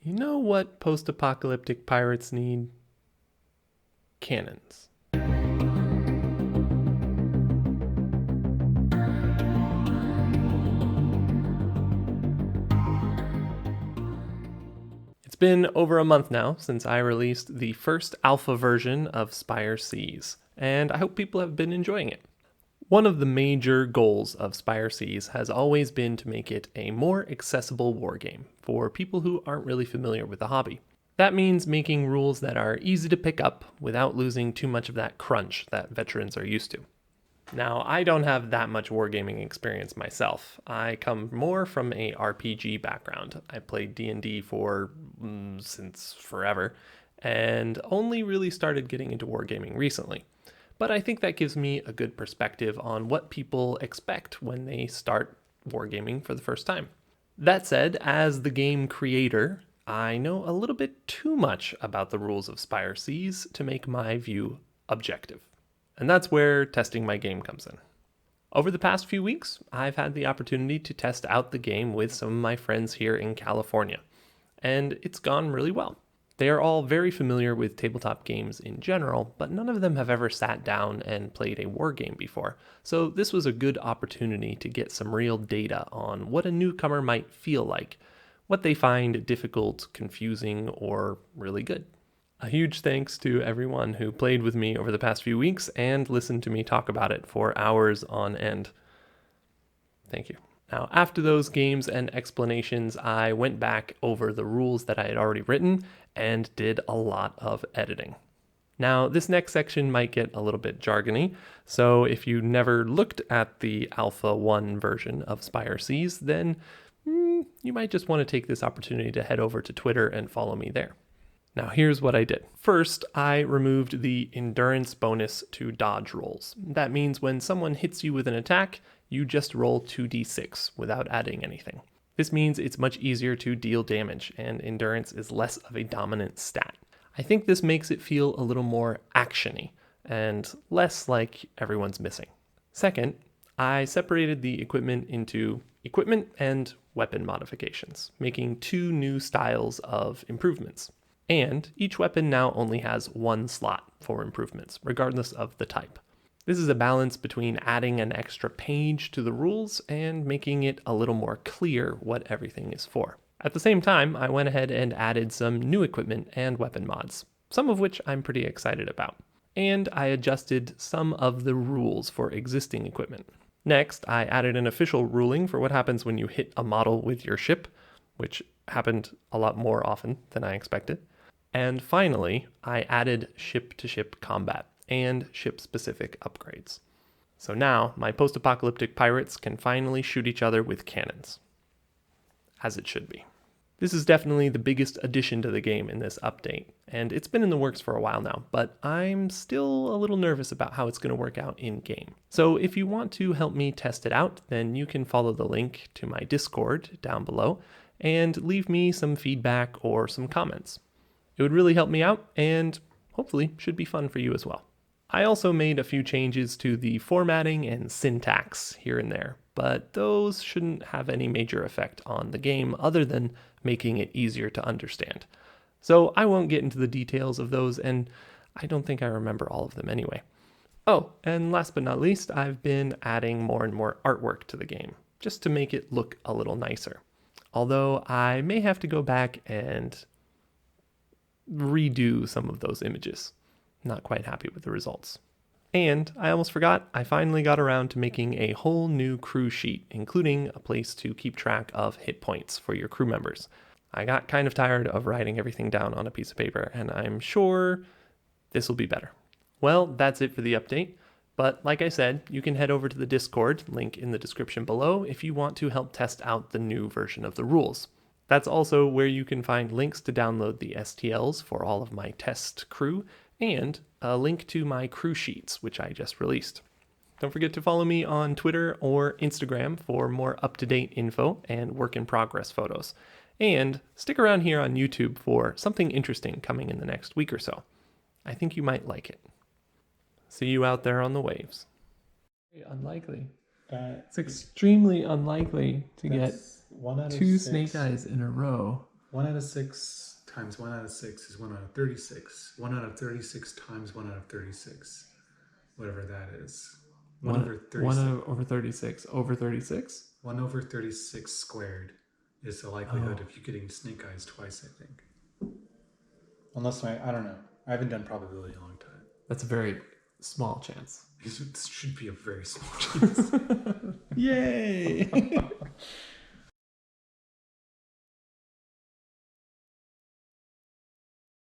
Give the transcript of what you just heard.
You know what post-apocalyptic pirates need? Cannons. It's been over a month now since I released the first alpha version of Spire Seas, and I hope people have been enjoying it. One of the major goals of Spire Seas has always been to make it a more accessible wargame for people who aren't really familiar with the hobby. That means making rules that are easy to pick up without losing too much of that crunch that veterans are used to. Now, I don't have that much wargaming experience myself. I come more from a RPG background. I played D&D for since forever and only really started getting into wargaming recently. But I think that gives me a good perspective on what people expect when they start wargaming for the first time. That said, as the game creator, I know a little bit too much about the rules of Spire Seas to make my view objective. And that's where testing my game comes in. Over the past few weeks, I've had the opportunity to test out the game with some of my friends here in California, and it's gone really well. They are all very familiar with tabletop games in general, but none of them have ever sat down and played a war game before, so this was a good opportunity to get some real data on what a newcomer might feel like, what they find difficult, confusing, or really good. A huge thanks to everyone who played with me over the past few weeks and listened to me talk about it for hours on end. Thank you. Now, after those games and explanations, I went back over the rules that I had already written and did a lot of editing. Now, this next section might get a little bit jargony, so if you never looked at the Alpha 1 version of Spire Seas, then you might just want to take this opportunity to head over to Twitter and follow me there. Now here's what I did. First, I removed the endurance bonus to dodge rolls. That means when someone hits you with an attack, you just roll 2d6 without adding anything. This means it's much easier to deal damage, and endurance is less of a dominant stat. I think this makes it feel a little more action-y, and less like everyone's missing. Second, I separated the equipment into equipment and weapon modifications, making two new styles of improvements. And each weapon now only has one slot for improvements, regardless of the type. This is a balance between adding an extra page to the rules and making it a little more clear what everything is for. At the same time, I went ahead and added some new equipment and weapon mods, some of which I'm pretty excited about. And I adjusted some of the rules for existing equipment. Next, I added an official ruling for what happens when you hit a model with your ship, which happened a lot more often than I expected. And finally, I added ship-to-ship combat and ship-specific upgrades. So now, my post-apocalyptic pirates can finally shoot each other with cannons. As it should be. This is definitely the biggest addition to the game in this update, and it's been in the works for a while now, but I'm still a little nervous about how it's going to work out in-game. So if you want to help me test it out, then you can follow the link to my Discord down below and leave me some feedback or some comments. It would really help me out and hopefully should be fun for you as well. I also made a few changes to the formatting and syntax here and there, but those shouldn't have any major effect on the game other than making it easier to understand. So I won't get into the details of those, and I don't think I remember all of them anyway. Oh, and last but not least, I've been adding more and more artwork to the game, just to make it look a little nicer. Although I may have to go back and redo some of those images. Not quite happy with the results. And I almost forgot, I finally got around to making a whole new crew sheet, including a place to keep track of hit points for your crew members. I got kind of tired of writing everything down on a piece of paper, and I'm sure this will be better. Well, that's it for the update. But like I said, you can head over to the Discord, link in the description below, if you want to help test out the new version of the rules. That's also where you can find links to download the STLs for all of my test crew, and a link to my crew sheets, which I just released. Don't forget to follow me on Twitter or Instagram for more up-to-date info and work-in-progress photos. And stick around here on YouTube for something interesting coming in the next week or so. I think you might like it. See you out there on the waves. Unlikely. It's extremely unlikely to get That's 1 out of two 6. snake eyes in a row. 1 out of 6 times 1 out of 6 is 1 out of 36. 1 out of 36 times 1 out of 36. Whatever that is. 1 over 36. 1 over 36 over 36? 1 over 36 squared is the likelihood of you getting snake eyes twice, I think. Unless I don't know. I haven't done probability in a long time. That's a very small chance. This should be a very small chance. Yay!